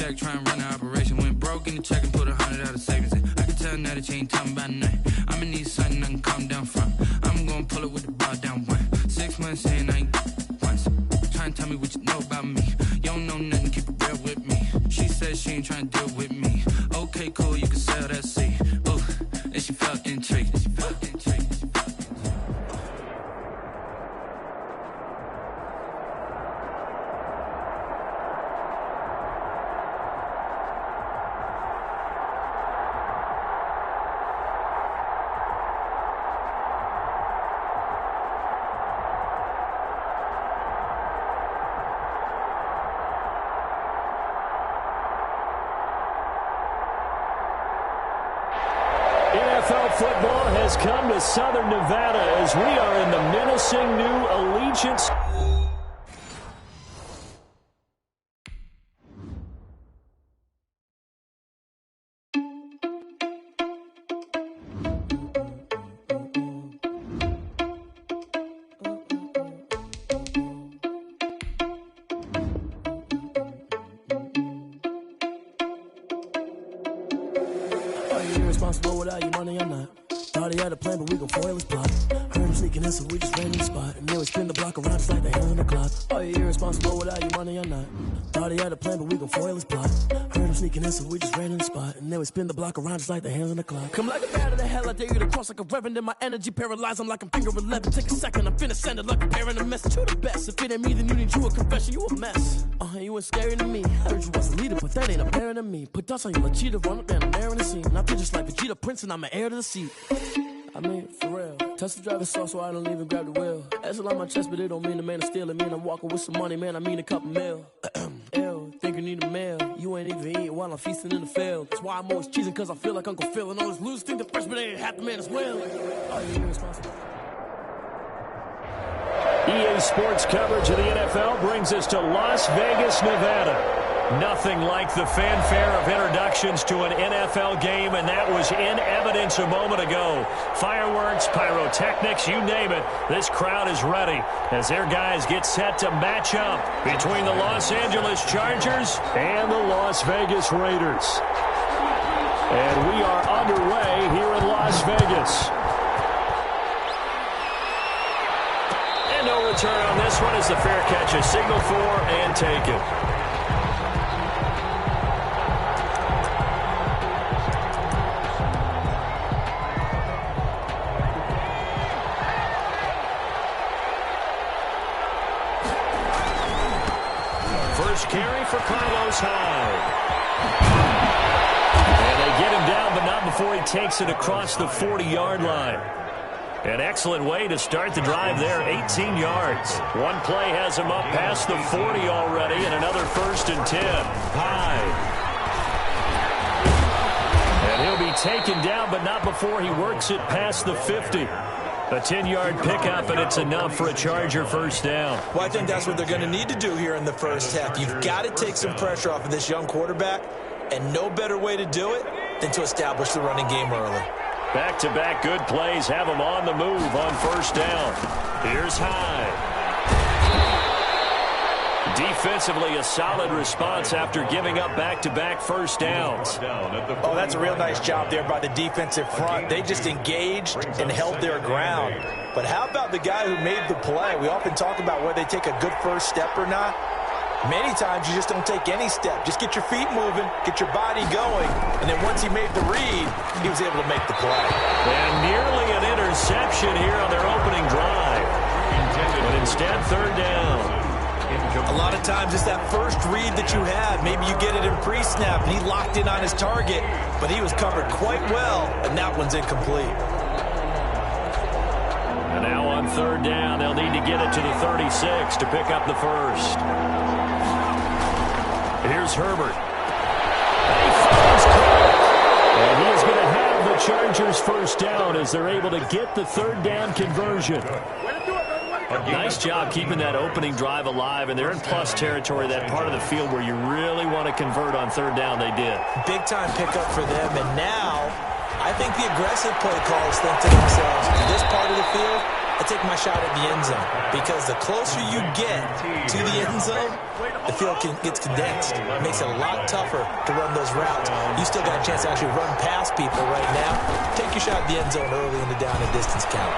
check, try and run the operation. Went broke in the check and put 100 out of savings in. I can tell now that you ain't talking about nothing. I'ma need something I can calm down from. I'm gonna pull it with the bar down one. 6 months saying I ain't once. Try and tell me what you know about me. You don't know nothing, keep it real with me. She said she ain't trying to deal with me. Okay, cool, you can sell that seat. Ooh, and she felt intrigued. She felt intrigued. NFL football has come to Southern Nevada as we are in the menacing new Allegiance. Irresponsible without your money or not. Thought he had a plan, but we gon' foil his plot. Heard him sneaking in, so we just ran in the spot. And then we spin the block around just like the hand on the clock. Are you irresponsible without your money or not? Thought he had a plan, but we gon' foil his plot. Heard him sneaking in, so we just ran in the spot. And then we spin the block around just like the hands on the clock. Come like a bat of the hell, I dare you to cross like a reverend. In my energy paralyzed, I'm like I'm finger 11. Take a second, I'm finna send it like a parent a message. You the best, if it ain't me, then you need you a confession. You a mess. You ain't scary to me. Heard you was a leader, but that ain't apparent to me. Put dust on you like cheetah, run up down, I'm there in the scene. I feel just like Vegeta Prince, and I'm an heir to the seat. I mean, for real. Touch the driver's soft, so I don't even grab the wheel. That's on my chest, but it don't mean the man is stealing. Mean I'm walking with some money, man, I mean a couple mil. Ew, think you need a meal. You ain't even eating while I'm feasting in the field. That's why I'm always cheesing, cause I feel like Uncle Phil. And all this lose think the freshman ain't half the man as well. Are you irresponsible? EA Sports coverage of the NFL brings us to Las Vegas, Nevada. Nothing like the fanfare of introductions to an NFL game, and that was in evidence a moment ago. Fireworks, pyrotechnics, you name it. This crowd is ready as their guys get set to match up between the Los Angeles Chargers and the Las Vegas Raiders. And we are underway here in Las Vegas. And no return on this one as the fair catch is signaled for and taken. First carry for Carlos Hyde. And they get him down, but not before he takes it across the 40-yard line. An excellent way to start the drive there, 18 yards. One play has him up past the 40 already, and another 1st and 10. Hyde. And he'll be taken down, but not before he works it past the 50. A 10-yard pickup, and it's enough for a Charger first down. Well, I think that's what they're going to need to do here in the first half. You've got to take some pressure off of this young quarterback, and no better way to do it than to establish the running game early. Back-to-back good plays have him on the move on first down. Here's Hyde. Defensively, a solid response after giving up back-to-back first downs. Oh, that's a real nice job there by the defensive front. They just engaged and held their ground. But how about the guy who made the play? We often talk about whether they take a good first step or not. Many times you just don't take any step. Just get your feet moving, get your body going, and then once he made the read, he was able to make the play. And nearly an interception here on their opening drive. But instead, third down. A lot of times it's that first read that you have. Maybe you get it in pre-snap, and he locked in on his target, but he was covered quite well, and that one's incomplete. And now on third down, they'll need to get it to the 36 to pick up the first. Here's Herbert. And he is going to have the Chargers first down as they're able to get the third down conversion. Nice job keeping that opening drive alive, and they're in plus territory, that part of the field where you really want to convert on third down. They did. Big-time pickup for them, and now I think the aggressive play callers think to themselves, this part of the field, I take my shot at the end zone because the closer you get to the end zone, the field gets condensed. It makes it a lot tougher to run those routes. You still got a chance to actually run past people right now. Take your shot at the end zone early in the down and distance count.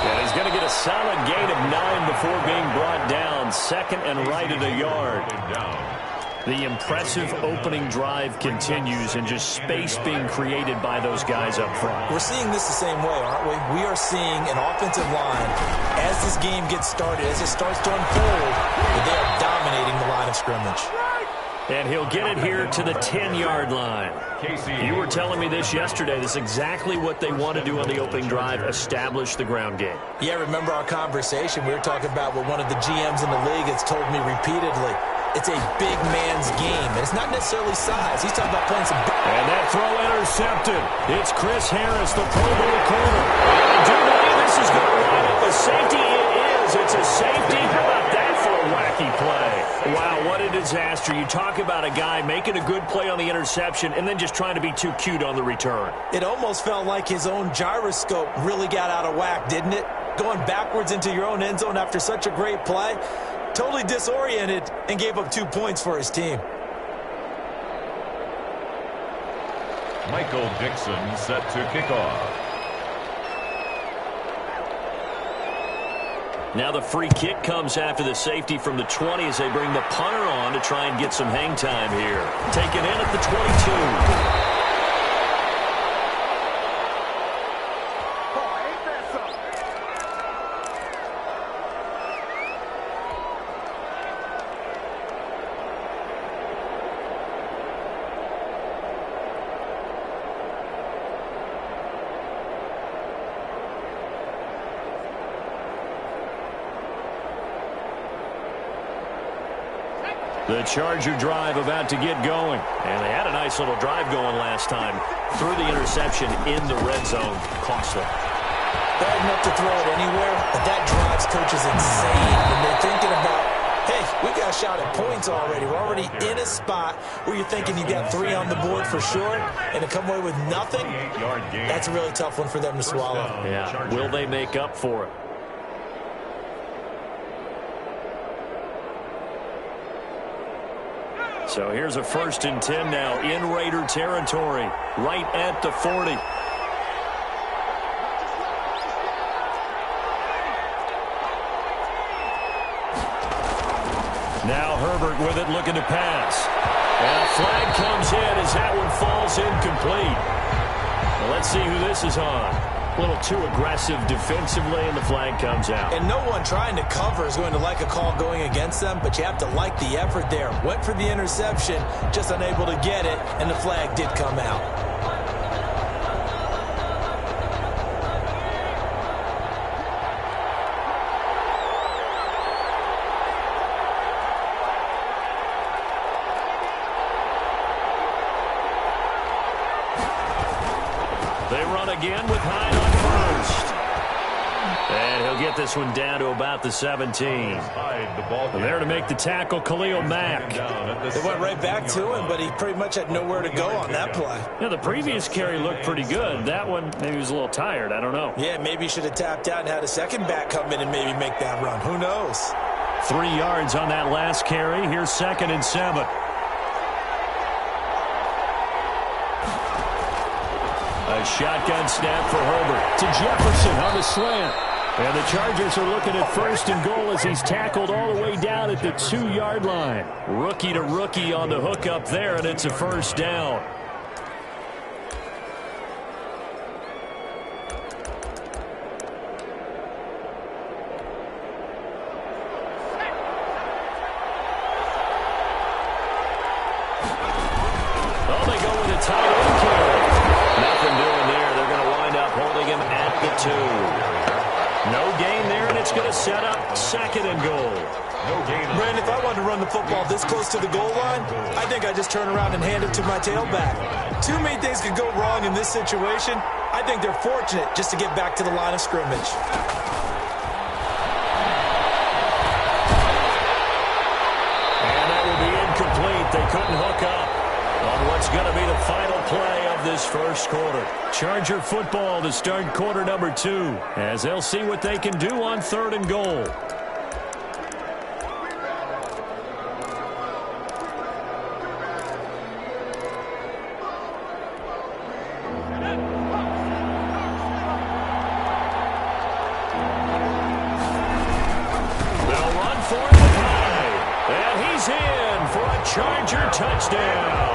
And he's going to get a solid gain of 9 before being brought down. Second and right at a yard. The impressive opening drive continues and just space being created by those guys up front. We're seeing this the same way, aren't we? We are seeing an offensive line, as this game gets started, as it starts to unfold, that they are dominating the line of scrimmage. And he'll get it here to the 10-yard line. You were telling me this yesterday. This is exactly what they want to do on the opening drive, establish the ground game. Yeah, remember our conversation? We were talking about what one of the GMs in the league has told me repeatedly. It's a big man's game, and it's not necessarily size. He's talking about playing some... And that throw intercepted. It's Chris Harris, the Pro Bowl corner. And do you believe this is going to line up a safety? It is. It's a safety. How about that for a wacky play? Wow, what a disaster. You talk about a guy making a good play on the interception and then just trying to be too cute on the return. It almost felt like his own gyroscope really got out of whack, didn't it? Going backwards into your own end zone after such a great play. Totally disoriented and gave up 2 points for his team. Michael Dixon set to kick off. Now the free kick comes after the safety from the 20 as they bring the punter on to try and get some hang time here. Taken in at the 22. The Charger drive about to get going. And they had a nice little drive going last time. Threw the interception in the red zone. Costly. Bad enough to throw it anywhere, but that drives coaches insane when they're thinking about, hey, we got a shot at points already. We're already in a spot where you're thinking you got 3 on the board for sure, and to come away with nothing, that's a really tough one for them to swallow. Yeah, will they make up for it? So here's a 1st and 10 now in Raider territory, right at the 40. Now Herbert with it, looking to pass. And a flag comes in as that one falls incomplete. Well, let's see who this is on. A little too aggressive defensively, and the flag comes out. And no one trying to cover is going to like a call going against them, but you have to like the effort there. Went for the interception, just unable to get it, and the flag did come out. They run again with Hyde on first. And he'll get this one down to about the 17. And there to make the tackle, Khalil Mack. They went right back to him, but he pretty much had nowhere to go on that play. Yeah, the previous carry looked pretty good. That one, maybe he was a little tired. I don't know. Yeah, maybe he should have tapped out and had a second back come in and maybe make that run. Who knows? 3 yards on that last carry. Here's 2nd and 7. A shotgun snap for Herbert to Jefferson on the slant. And the Chargers are looking at 1st and goal as he's tackled all the way down at the 2-yard line. Rookie to rookie on the hook up there, and it's a 1st down. Oh, they go with a tight end carry. Nothing doing there. They're going to wind up holding him at the 2. No gain there, and it's going to set up 2nd and goal. Brandon, if I wanted to run the football this close to the goal line, I think I'd just turn around and hand it to my tailback. Too many things could go wrong in this situation. I think they're fortunate just to get back to the line of scrimmage. And that will be incomplete. They couldn't hook up on what's going to be the final play of this this first quarter. Charger football to start quarter number 2, as they'll see what they can do on 3rd and goal. They'll run for it high, and he's in for a Charger touchdown.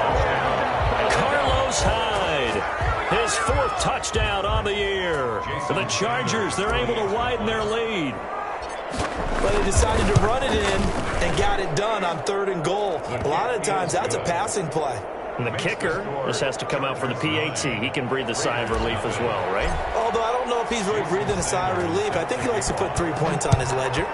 Carlos Hyde, his 4th touchdown on the year. For the Chargers, they're able to widen their lead. But they decided to run it in and got it done on 3rd and goal. A lot of times, that's a passing play. And the kicker, this has to come out for the PAT. He can breathe a sigh of relief as well, right? Although I don't know if he's really breathing a sigh of relief. I think he likes to put 3 points on his ledger.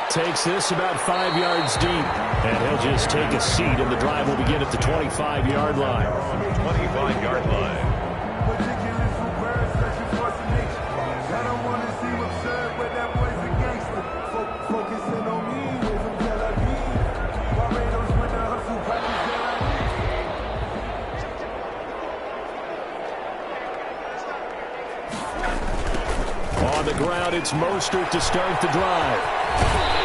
Takes this about 5 yards deep. And he'll just take a seat, and the drive will begin at the 25-yard line. 25-yard line. On the ground, it's Mostert to start the drive.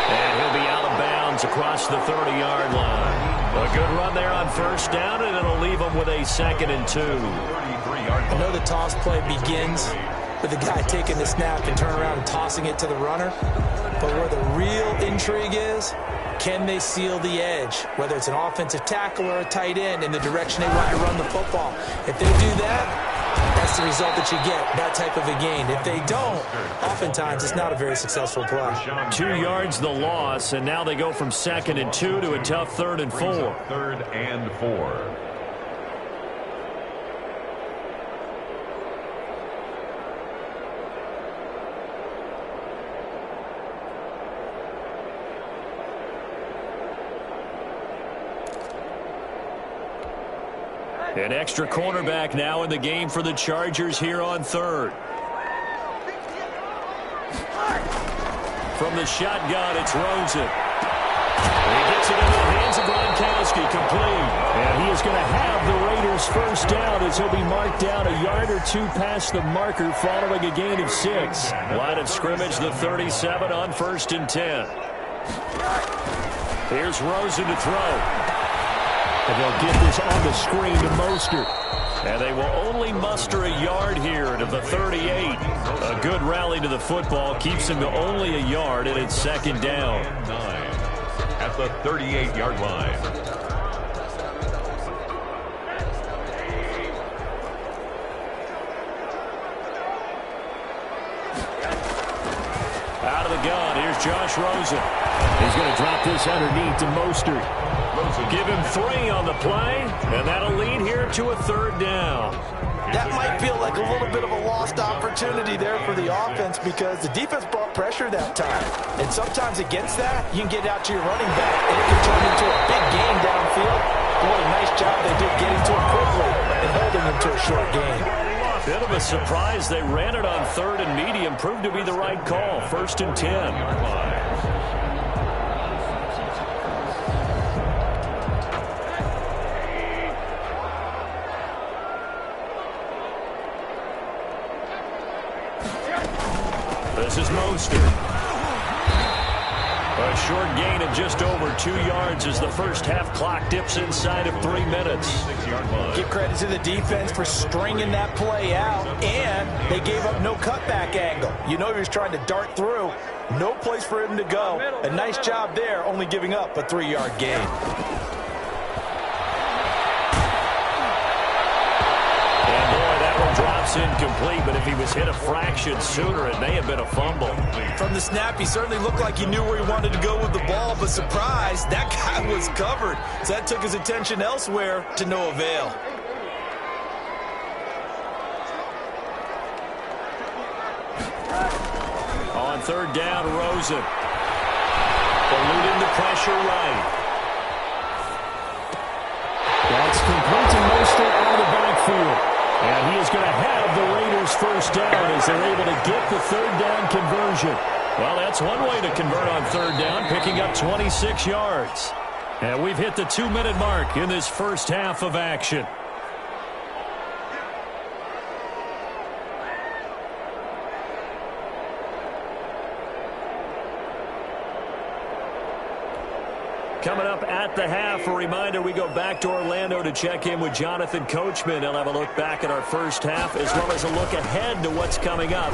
And he'll be out of bounds across the 30-yard line. A good run there on 1st down, and it'll leave him with a 2nd and 2. I know the toss play begins with the guy taking the snap and turning around and tossing it to the runner. But where the real intrigue is, can they seal the edge, whether it's an offensive tackle or a tight end, in the direction they want to run the football? If they do that, that's the result that you get, that type of a gain. If they don't, oftentimes it's not a very successful play. 2 yards the loss, and now they go from 2nd and 2 to a tough 3rd and 4. 3rd and 4. An extra cornerback now in the game for the Chargers here on 3rd. From the shotgun, it's Rosen. He gets it into the hands of Gronkowski, complete. And he is going to have the Raiders' 1st down as he'll be marked down a yard or 2 past the marker following a gain of 6. Line of scrimmage, the 37 on 1st and 10. Here's Rosen to throw. And they'll get this on the screen to Mostert. And they will only muster a yard here to the 38. A good rally to the football keeps them to only a yard, and it's 2nd down. 9 at the 38-yard line. Out of the gun, here's Josh Rosen. He's going to drop this underneath to Mostert. Give him 3 on the play, and that'll lead here to a 3rd down. That might feel like a little bit of a lost opportunity there for the offense because the defense brought pressure that time. And sometimes against that, you can get out to your running back, and it can turn into a big gain downfield. What a nice job they did getting to him quickly and holding him to a short gain. Bit of a surprise. They ran it on 3rd and medium. Proved to be the right call. 1st and 10. This is Mostert. A short gain of just over 2 yards as the first half clock dips inside of 3 minutes. 6-yard line. Give credit to the defense for stringing that play out, and they gave up no cutback angle. You know he was trying to dart through. No place for him to go. A nice job there, only giving up a 3-yard gain. Incomplete, but if he was hit a fraction sooner, it may have been a fumble. From the snap, he certainly looked like he knew where he wanted to go with the ball, but surprise, that guy was covered. So that took his attention elsewhere to no avail. On 3rd down, Rosen. Eluding the pressure right. That's complete to Mostert out of the backfield. And he is going to have the Raiders' 1st down as they're able to get the 3rd down conversion. Well, that's one way to convert on 3rd down, picking up 26 yards. And we've hit the 2-minute mark in this first half of action. Coming up at the half, a reminder, we go back to Orlando to check in with Jonathan Coachman. He'll have a look back at our first half as well as a look ahead to what's coming up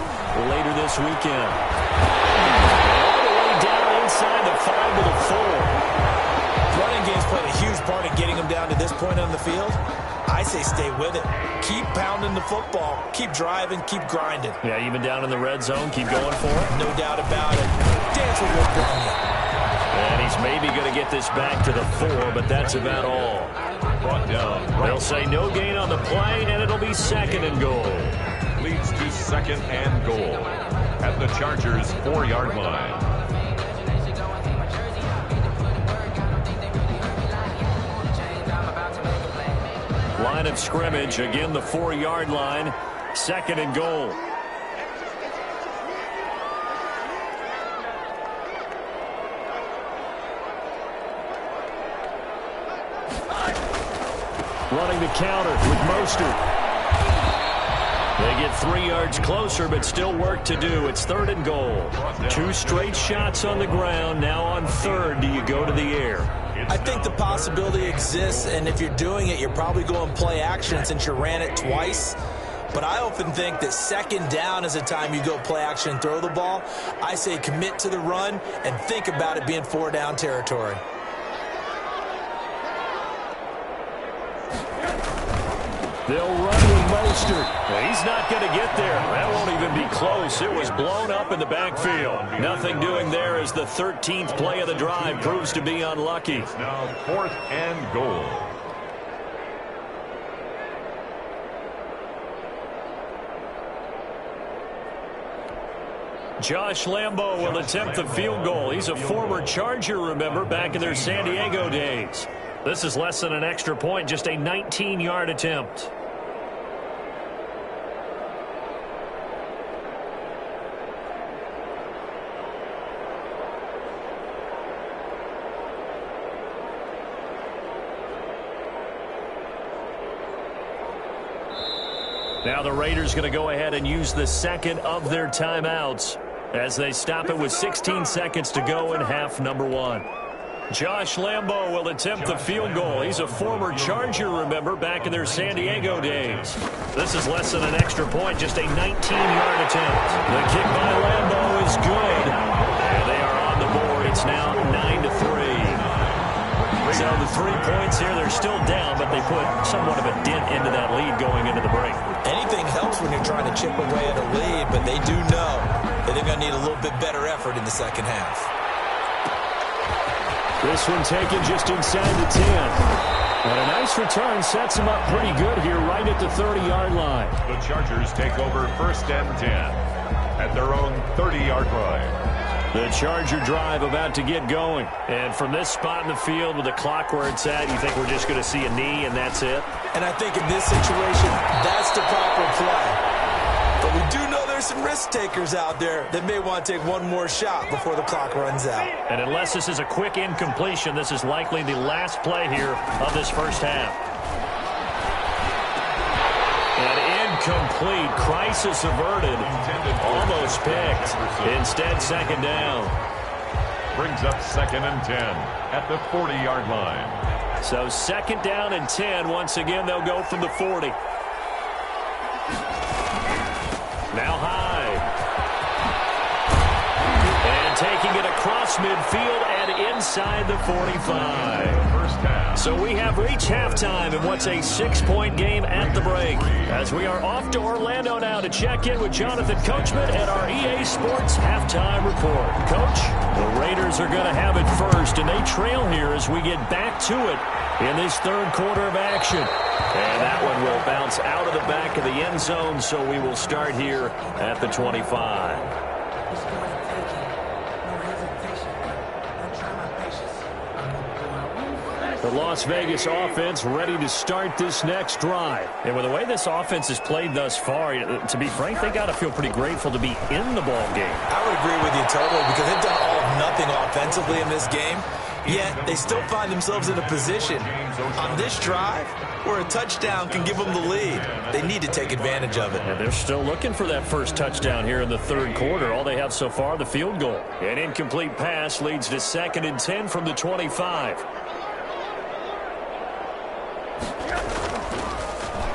later this weekend. All the way down inside the 5 to the 4. Running game's played a huge part in getting them down to this point on the field. I say stay with it. Keep pounding the football. Keep driving. Keep grinding. Yeah, even down in the red zone, keep going for it. No doubt about it. Dance with what's going on. And he's maybe going to get this back to the 4, but that's about all. Brought down. They'll say no gain on the play, and it'll be 2nd and goal. Leads to 2nd and goal at the Chargers' 4-yard line. Line of scrimmage, again the 4-yard line, 2nd and goal. Running the counter with Mostert. They get 3 yards closer, but still work to do. It's 3rd and goal. 2 straight shots on the ground. Now on 3rd, do you go to the air? I think the possibility exists, and if you're doing it, you're probably going play action since you ran it twice. But I often think that 2nd down is a time you go play action and throw the ball. I say commit to the run and think about it being 4-down territory. They'll run with Mostert. He's not going to get there. That won't even be close. It was blown up in the backfield. Nothing doing there as the 13th play of the drive proves to be unlucky. Now 4th and goal. Josh Lambo will attempt the field goal. He's a former Charger, remember, back in their San Diego days. This is less than an extra point, just a 19-yard attempt. Now the Raiders going to go ahead and use the 2nd of their timeouts as they stop it with 16 seconds to go in half number 1. Josh Lambo will attempt the field goal. He's a former Charger, remember, back in their San Diego days. This is less than an extra point, just a 19-yard attempt. The kick by Lambo is good. And they are on the board. It's now 9-3. So the 3 points here, they're still down, but they put somewhat of a dent into that lead going into the break. Anything helps when you're trying to chip away at a lead, but they do know that they're going to need a little bit better effort in the 2nd half. This one taken just inside the 10. And a nice return sets them up pretty good here right at the 30-yard line. The Chargers take over 1st and 10 at their own 30-yard line. The Charger drive about to get going. And from this spot in the field with the clock where it's at, you think we're just going to see a knee and that's it? And I think in this situation, that's the proper play. But we do know there's some risk takers out there that may want to take one more shot before the clock runs out. And unless this is a quick incompletion, this is likely the last play here of this first half. And incomplete. Crisis averted. Almost picked. Instead, 2nd down. Brings up 2nd and 10 at the 40-yard line. So 2nd down and 10. Once again, they'll go from the 40. Now high. And taking it across midfield and inside the 45. So we have reached halftime in what's a 6-point game at the break. As we are off to Orlando now to check in with Jonathan Coachman at our EA Sports Halftime Report. Coach, the Raiders are going to have it first, and they trail here as we get back to it in this 3rd quarter of action. And that one will bounce out of the back of the end zone, so we will start here at the 25. The Las Vegas offense ready to start this next drive. And with the way this offense has played thus far, to be frank, they got to feel pretty grateful to be in the ball game. I would agree with you totally because they've done all of nothing offensively in this game. Yet they still find themselves in a position on this drive where a touchdown can give them the lead. They need to take advantage of it. And they're still looking for that first touchdown here in the third quarter. All they have so far, the field goal. An incomplete pass leads to 2nd and 10 from the 25.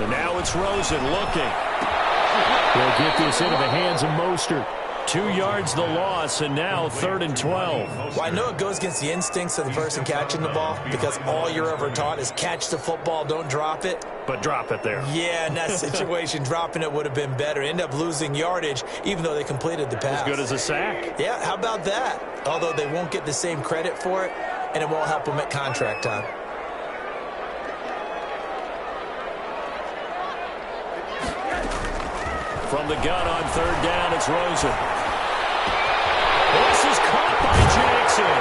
And now it's Rosen looking. They'll get this into the hands of Mostert. 2 yards the loss, and now 3rd and 12. Well, I know it goes against the instincts of the person catching the ball because all you're ever taught is catch the football, don't drop it. But drop it there. Yeah, in that situation, dropping it would have been better. End up losing yardage, even though they completed the pass. As good as a sack. Yeah, how about that? Although they won't get the same credit for it, and it won't help them at contract time. From the gun on 3rd down, it's Rosen. This is caught by Jackson.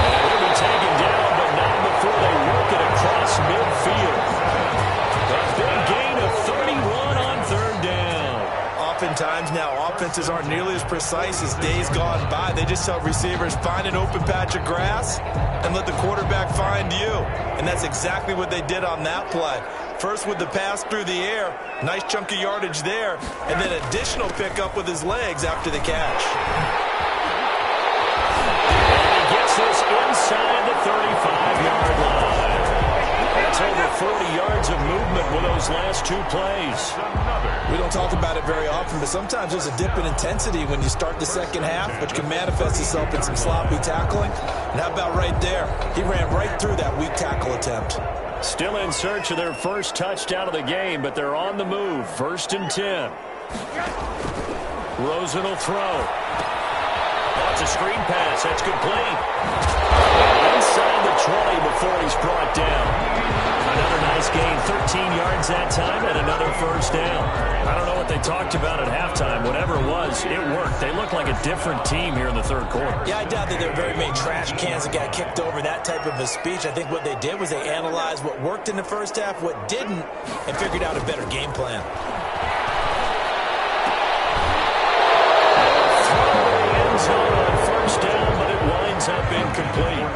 And he'll be taken down, but not before they work it across midfield. A big gain of 31 on 3rd down. Oftentimes now, offenses aren't nearly as precise as days gone by. They just tell receivers, find an open patch of grass and let the quarterback find you. And that's exactly what they did on that play. First with the pass through the air, nice chunk of yardage there, and then additional pickup with his legs after the catch. And he gets this inside the 35-yard line. That's over 40 yards of movement with those last 2 plays. We don't talk about it very often, but sometimes there's a dip in intensity when you start the second half, which can manifest itself in some sloppy tackling. And how about right there? He ran right through that weak tackle attempt. Still in search of their first touchdown of the game, but they're on the move. 1st and 10. Rosen will throw. That's a screen pass. That's complete. Inside the 20 before he's brought down. Another nice gain. 13 yards that time and another 1st down. I don't know what they talked about at halftime. Whatever it was, it worked. They look like a different team here in the 3rd quarter. Yeah, I doubt that there were very many trash cans that got kicked over, that type of a speech. I think what they did was they analyzed what worked in the first half, what didn't, and figured out a better game plan. End zone on 1st down, but it winds up incomplete.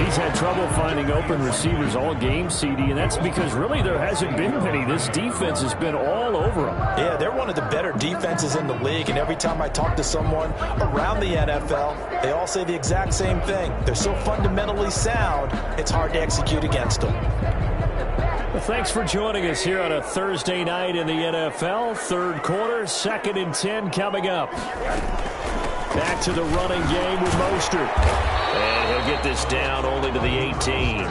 He's had trouble finding open receivers all game, CD, and that's because really there hasn't been many. This defense has been all over them. Yeah, they're one of the better defenses in the league, and every time I talk to someone around the NFL, they all say the exact same thing. They're so fundamentally sound, it's hard to execute against them. Well, thanks for joining us here on a Thursday night in the NFL. 3rd quarter, 2nd and 10 coming up. Back to the running game with Mostert. And he'll get this down only to the 18.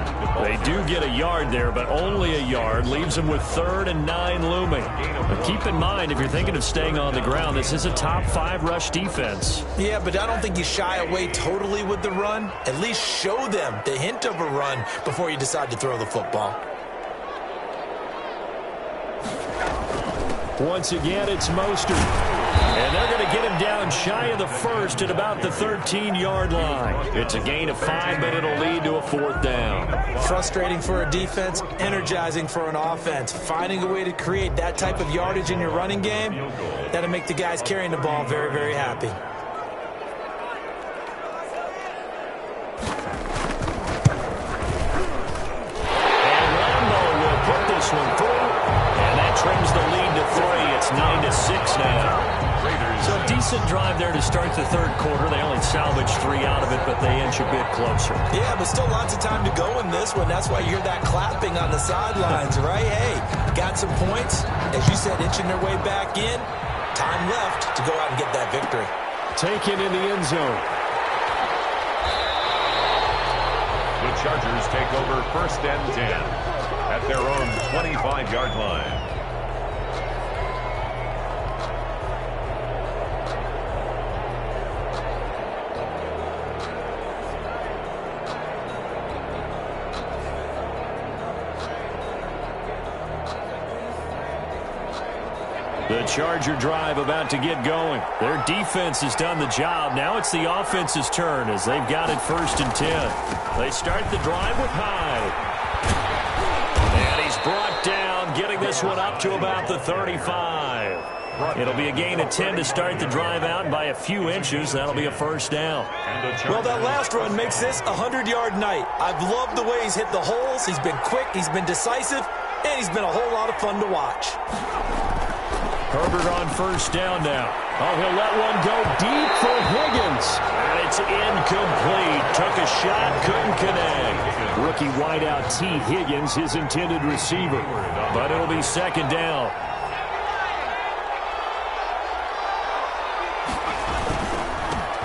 They do get a yard there, but only a yard. Leaves them with 3rd and 9 looming. But keep in mind, if you're thinking of staying on the ground, this is a top 5 rush defense. Yeah, but I don't think you shy away totally with the run. At least show them the hint of a run before you decide to throw the football. Once again, it's Mostert. And they're going to get him down shy of the 1st at about the 13-yard line. It's a gain of 5, but it'll lead to a 4th down. Frustrating for a defense, energizing for an offense. Finding a way to create that type of yardage in your running game, that'll make the guys carrying the ball very, very happy. And Lambo will put this one through, and that trims the lead to 3. It's 9-6 now. So a decent drive there to start the 3rd quarter. They only salvaged 3 out of it, but they inch a bit closer. Yeah, but still lots of time to go in this one. That's why you hear that clapping on the sidelines, right? Hey, got some points. As you said, inching their way back in. Time left to go out and get that victory. Taken in the end zone. The Chargers take over 1st and 10 at their own 25-yard line. The Charger drive about to get going. Their defense has done the job. Now it's the offense's turn as they've got it 1st and 10. They start the drive with Hyde. And he's brought down, getting this one up to about the 35. It'll be a gain of 10 to start the drive out, and by a few inches, that'll be a first down. Well, that last run makes this a 100-yard night. I've loved the way he's hit the holes. He's been quick, he's been decisive, and he's been a whole lot of fun to watch. Herbert on first down now. Oh, he'll let one go deep for Higgins. And it's incomplete. Took a shot, couldn't connect. Rookie wideout T. Higgins, his intended receiver. But it'll be second down.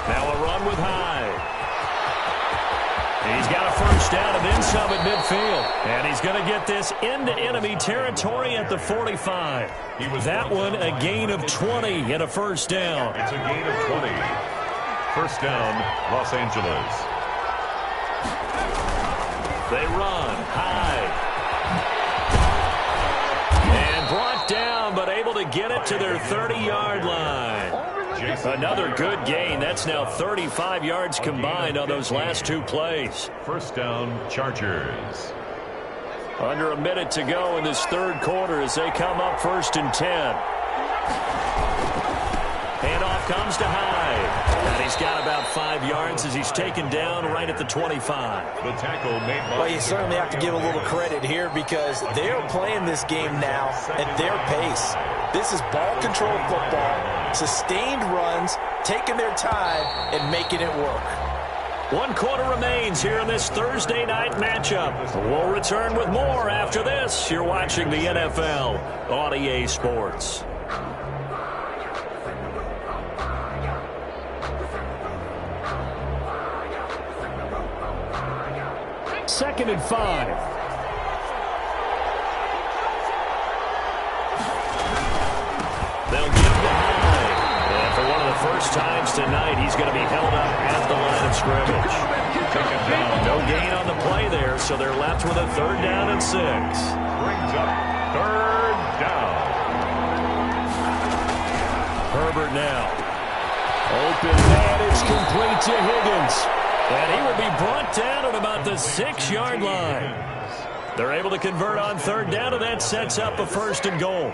Now a run with Hyde. He's got a first down and then some at midfield. And he's going to get this into enemy territory at the 45. That one a gain of 20 and a first down. It's a gain of 20. First down, Los Angeles. They run. Hyde. And brought down, but able to get it to their 30-yard line. Another good gain. That's now 35 yards combined on those last two plays. First down, Chargers. Under a minute to go in this third quarter as they come up first and 10. Handoff comes to Hyde. And he's got about 5 yards as he's taken down right at the 25. The tackle made by... Well, you certainly have to give a little credit here because they're playing this game now at their pace. This is ball control football, sustained runs, taking their time, and making it work. 1 quarter remains here in this Thursday night matchup. We'll return with more after this. You're watching the NFL on EA Sports. Second and 5. They'll give to Hyde. And for one of the first times tonight, he's going to be held up at the line of scrimmage. No gain on the play there, so they're left with a third down and 6. Brings up third down. Herbert now. Open man, it's complete to Higgins. And he will be brought down at about the 6-yard line. They're able to convert on third down, and that sets up a first and goal.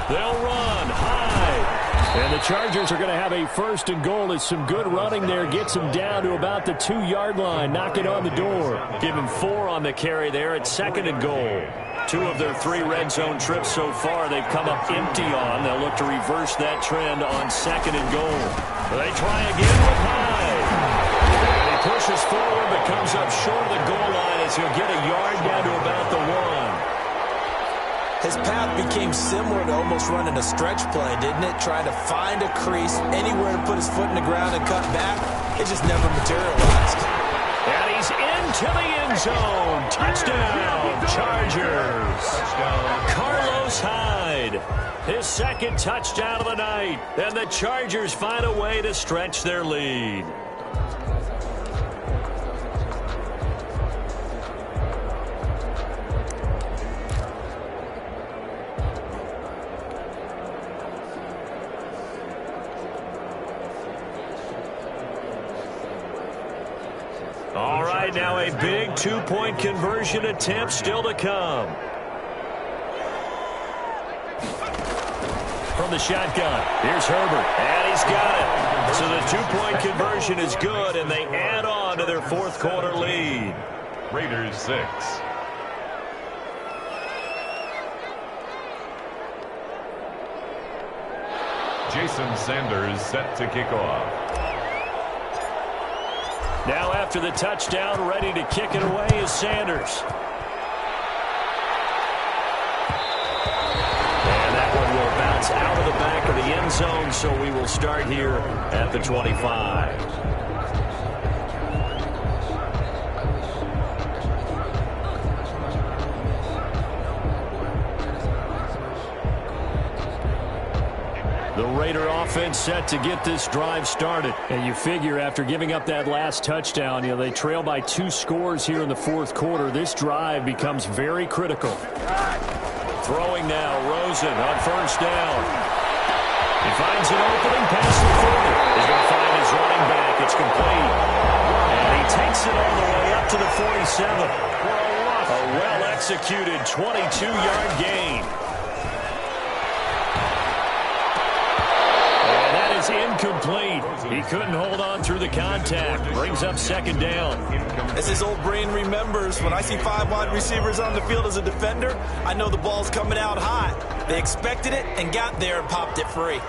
They'll run high. And the Chargers are going to have a first and goal as some good running there gets them down to about the 2-yard line. Knocking on the door. Give him 4 on the carry there at second and goal. 2 of their 3 red zone trips so far they've come up empty on. They'll look to reverse that trend on second and goal. They try again with Hyde. And he pushes forward but comes up short of the goal line as he'll get a yard down to about the 1. His path became similar to almost running a stretch play, didn't it? Trying to find a crease, anywhere to put his foot in the ground and cut back. It just never materialized. And he's into the end zone. Touchdown, Chargers. Carlos Hyde, his second touchdown of the night. And the Chargers find a way to stretch their lead. All right, now a big 2-point conversion attempt still to come. From the shotgun, here's Herbert, and he's got it. So the 2-point conversion is good, and they add on to their fourth quarter lead. Raiders 6. Jason Sanders set to kick off. Now after the touchdown, ready to kick it away is Sanders. And that one will bounce out of the back of the end zone, so we will start here at the 25. The Raider offense set to get this drive started. And you figure after giving up that last touchdown, they trail by 2 scores here in the fourth quarter. This drive becomes very critical. Throwing now, Rosen on first down. He finds an opening past the 40. He's going to find his running back. It's complete. And he takes it all the way up to the 47. For a lot A well-executed 22-yard gain. And that is incomplete. He couldn't hold on through the contact. Brings up second down. As his old brain remembers, when I see 5 wide receivers on the field as a defender, I know the ball's coming out hot. They expected it and got there and popped it free.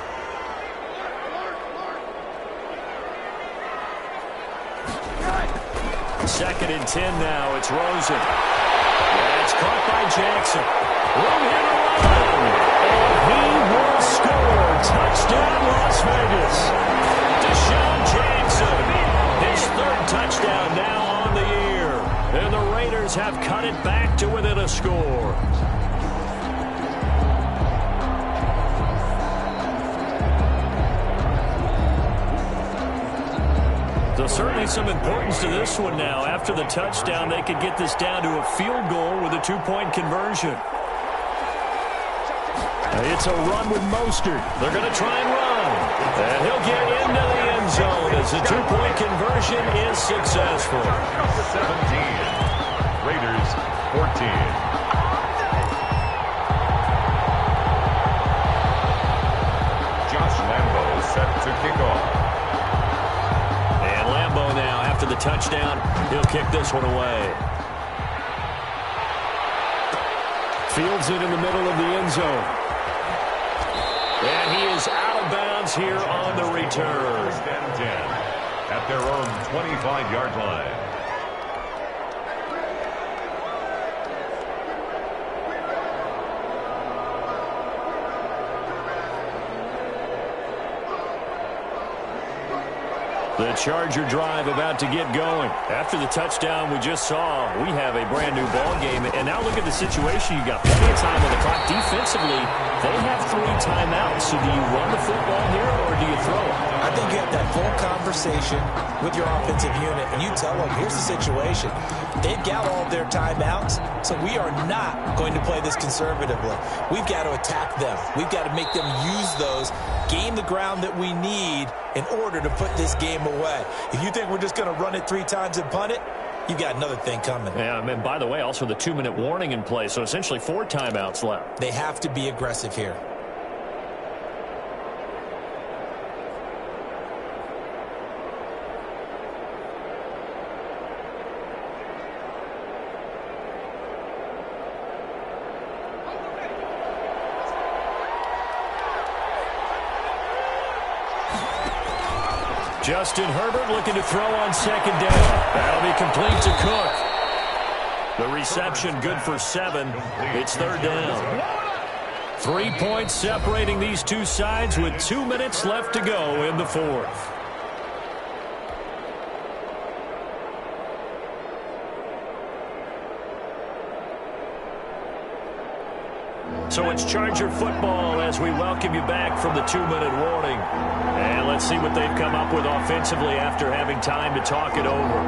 Second and 10 now. It's Rosen. And it's caught by Jackson. Room here to run. And he will score. Touchdown, Las Vegas. Deshaun Jackson. His third touchdown now on the year. And the Raiders have cut it back to within a score. So certainly some importance to this one now. After the touchdown, they could get this down to a field goal with a 2-point conversion. It's a run with Mostert. They're going to try and run. And he'll get into the end zone as the 2-point conversion is successful. 17. Raiders 14. Josh Lambo set to kick off. Now, after the touchdown, he'll kick this one away. Fields it in the middle of the end zone. And he is out of bounds here on the return. First and 10 at their own 25-yard line. The Charger drive about to get going. After the touchdown we just saw, we have a brand-new ball game. And now look at the situation. You got plenty of time on the clock. Defensively, they have 3 timeouts. So do you run the football here or do you throw it? I think you have that full conversation with your offensive unit, and you tell them, here's the situation. They've got all of their timeouts, so we are not going to play this conservatively. We've got to attack them. We've got to make them use those, gain the ground that we need in order to put this game away. If you think we're just going to run it 3 times and punt it, you've got another thing coming. Yeah, and by the way, also the 2-minute warning in play, so essentially 4 timeouts left. They have to be aggressive here. Justin Herbert looking to throw on second down. That'll be complete to Cook. The reception good for 7. It's third down. 3 points separating these two sides with 2 minutes left to go in the fourth. So it's Charger football as we welcome you back from the 2-minute warning. And let's see what they've come up with offensively after having time to talk it over.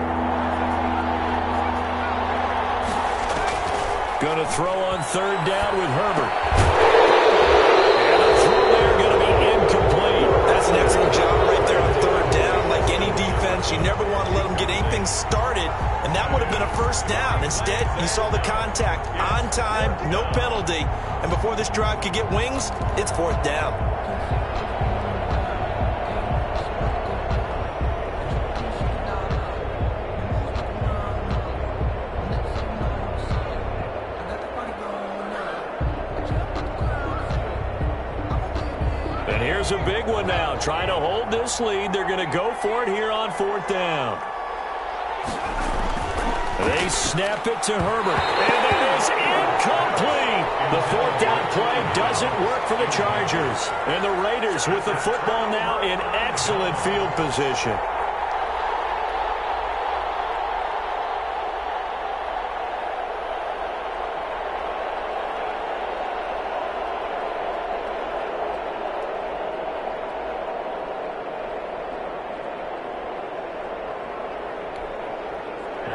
Going to throw on third down with Herbert. And the throw there going to be incomplete. That's an excellent job right there on third down. Like any defense, you never want to let them get anything started, and that would have been a first down. Instead, you saw the contact on time, no penalty, and before this drive could get wings, it's fourth down. And here's a big one now. Trying to hold this lead. They're going to go for it here on fourth down. They snap it to Herbert. And it is incomplete. The fourth down play doesn't work for the Chargers. And the Raiders with the football now in excellent field position.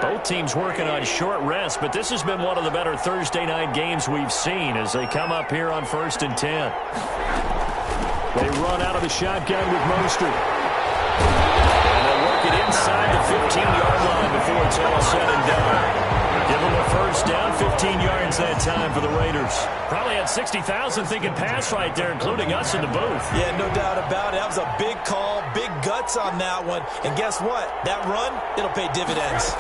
Both teams working on short rest, but this has been one of the better Thursday night games we've seen as they come up here on 1st and 10. They run out of the shotgun with Mostert. And they work it inside the 15-yard line before it's all said and done. Give them a first down, 15 yards that time for the Raiders. Probably had 60,000 thinking pass right there, including us in the booth. Yeah, no doubt about it. That was a big call, big guts on that one. And guess what? That run, it'll pay dividends.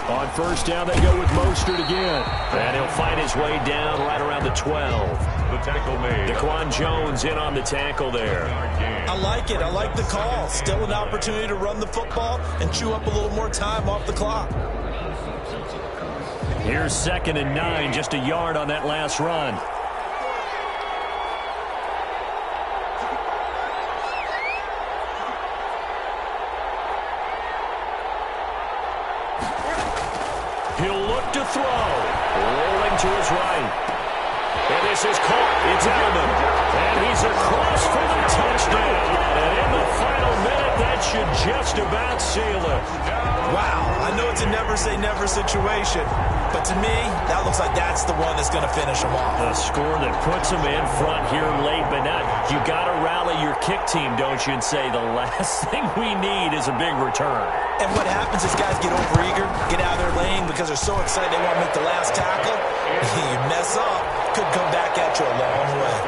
On first down, they go with Mostert again. And he'll find his way down right around the 12. The tackle made. Daquan Jones in on the tackle there. I like it. I like the call. Still an opportunity to run the football and chew up a little more time off the clock. Here's 2nd and 9, just a yard on that last run. He'll look to throw. Rolling to his right. And this is caught. It's Edelman. And he's across for the touchdown. And in the final minute, that should just about seal it. Wow. I know it's a never-say-never situation, but to me, that looks like that's the one that's going to finish them off. The score that puts them in front here late, but not. You got to rally your kick team, don't you, and say the last thing we need is a big return. And what happens is guys get overeager, get out of their lane because they're so excited they want to make the last tackle. You mess up, could come back at you a long way.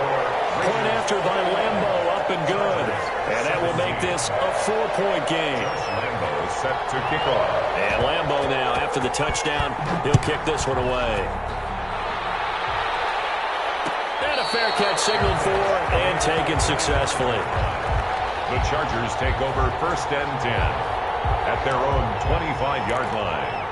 Point after by Lambo, up and good. And that will make this a 4-point game. Lambo is set to kick off. And Lambo now, after the touchdown, he'll kick this one away. And a fair catch signaled for and taken successfully. The Chargers take over 1st and 10 at their own 25-yard line.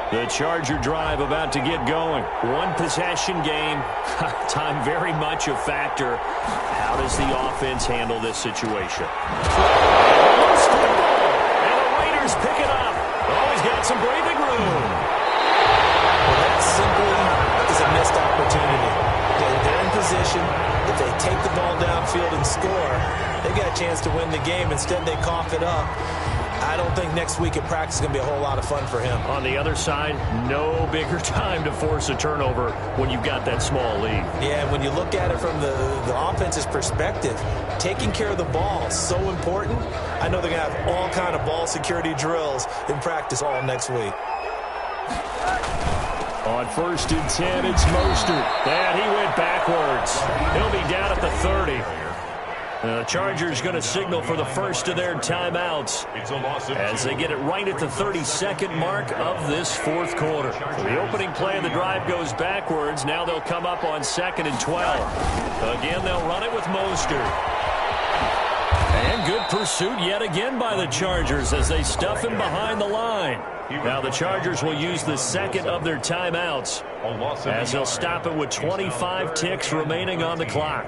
The Charger drive about to get going. One possession game. Time very much a factor. How does the offense handle this situation? And the Raiders pick it up. Oh, he's got some breathing room. Well, that simply is a missed opportunity. They're in position. If they take the ball downfield and score, they got a chance to win the game. Instead, they cough it up. I don't think next week at practice is going to be a whole lot of fun for him. On the other side, no bigger time to force a turnover when you've got that small lead. Yeah, when you look at it from the offense's perspective, taking care of the ball is so important. I know they're going to have all kind of ball security drills in practice all next week. On 1st and 10, it's Mostert. And he went backwards. He'll be down at the 30. The Chargers going to signal for the first of their timeouts as they get it right at the 32nd mark of this 4th quarter. The opening play of the drive goes backwards. Now they'll come up on 2nd and 12. Again, they'll run it with Mostert. And good pursuit yet again by the Chargers as they stuff him behind the line. Now the Chargers will use the 2nd of their timeouts as they'll stop it with 25 ticks remaining on the clock.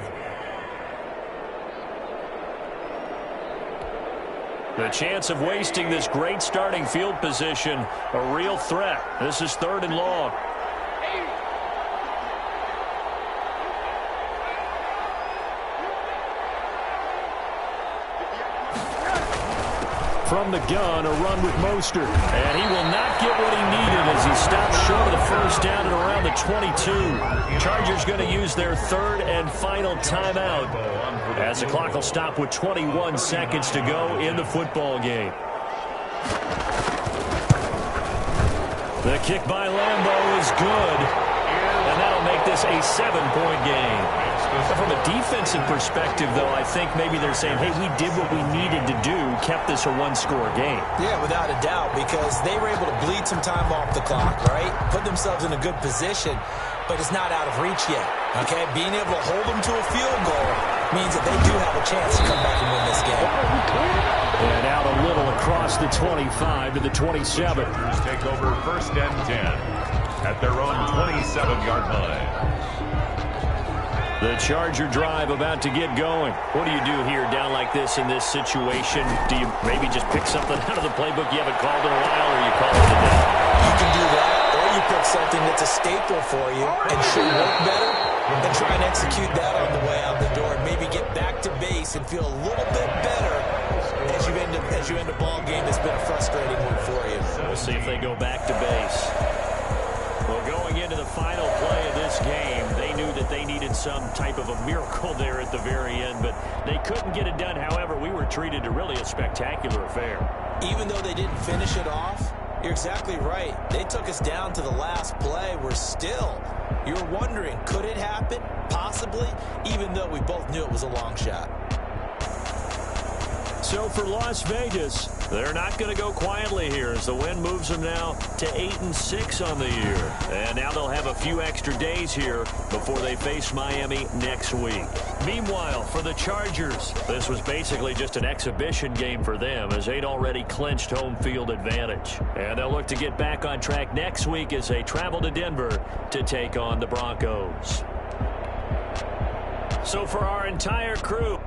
The chance of wasting this great starting field position, a real threat. This is 3rd and long. From the gun, a run with Mostert. And he will not get what he needed as he stops short of the first down at around the 22. Chargers going to use their 3rd and final timeout as the clock will stop with 21 seconds to go in the football game. The kick by Lambo is good. And that'll make this a 7-point game. From a defensive perspective, though, I think maybe they're saying, hey, we did what we needed to do, kept this a 1-score game. Yeah, without a doubt, because they were able to bleed some time off the clock, right? Put themselves in a good position, but it's not out of reach yet, okay? Being able to hold them to a field goal means that they do have a chance to come back and win this game. And out a little across the 25 to the 27. Take over 1st and 10 at their own 27-yard line. The Charger drive about to get going. What do you do here down like this in this situation? Do you maybe just pick something out of the playbook you haven't called in a while, or you call it a day? You can do that, or you pick something that's a staple for you and should work better, and try and execute that on the way out the door, and maybe get back to base and feel a little bit better as you end a ball game that's been a frustrating one for you. We'll see if they go back to base. Well, going into the final play of this game, they knew that they needed some type of a miracle there at the very end, but they couldn't get it done. However, we were treated to really a spectacular affair. Even though they didn't finish it off, You're exactly right. They took us down to the last play. You're wondering, could it happen? Possibly, even though we both knew it was a long shot. So for Las Vegas, they're not going to go quietly here as the win moves them now to 8-6 on the year. And now they'll have a few extra days here before they face Miami next week. Meanwhile, for the Chargers, this was basically just an exhibition game for them as they'd already clinched home field advantage. And they'll look to get back on track next week as they travel to Denver to take on the Broncos. So for our entire crew,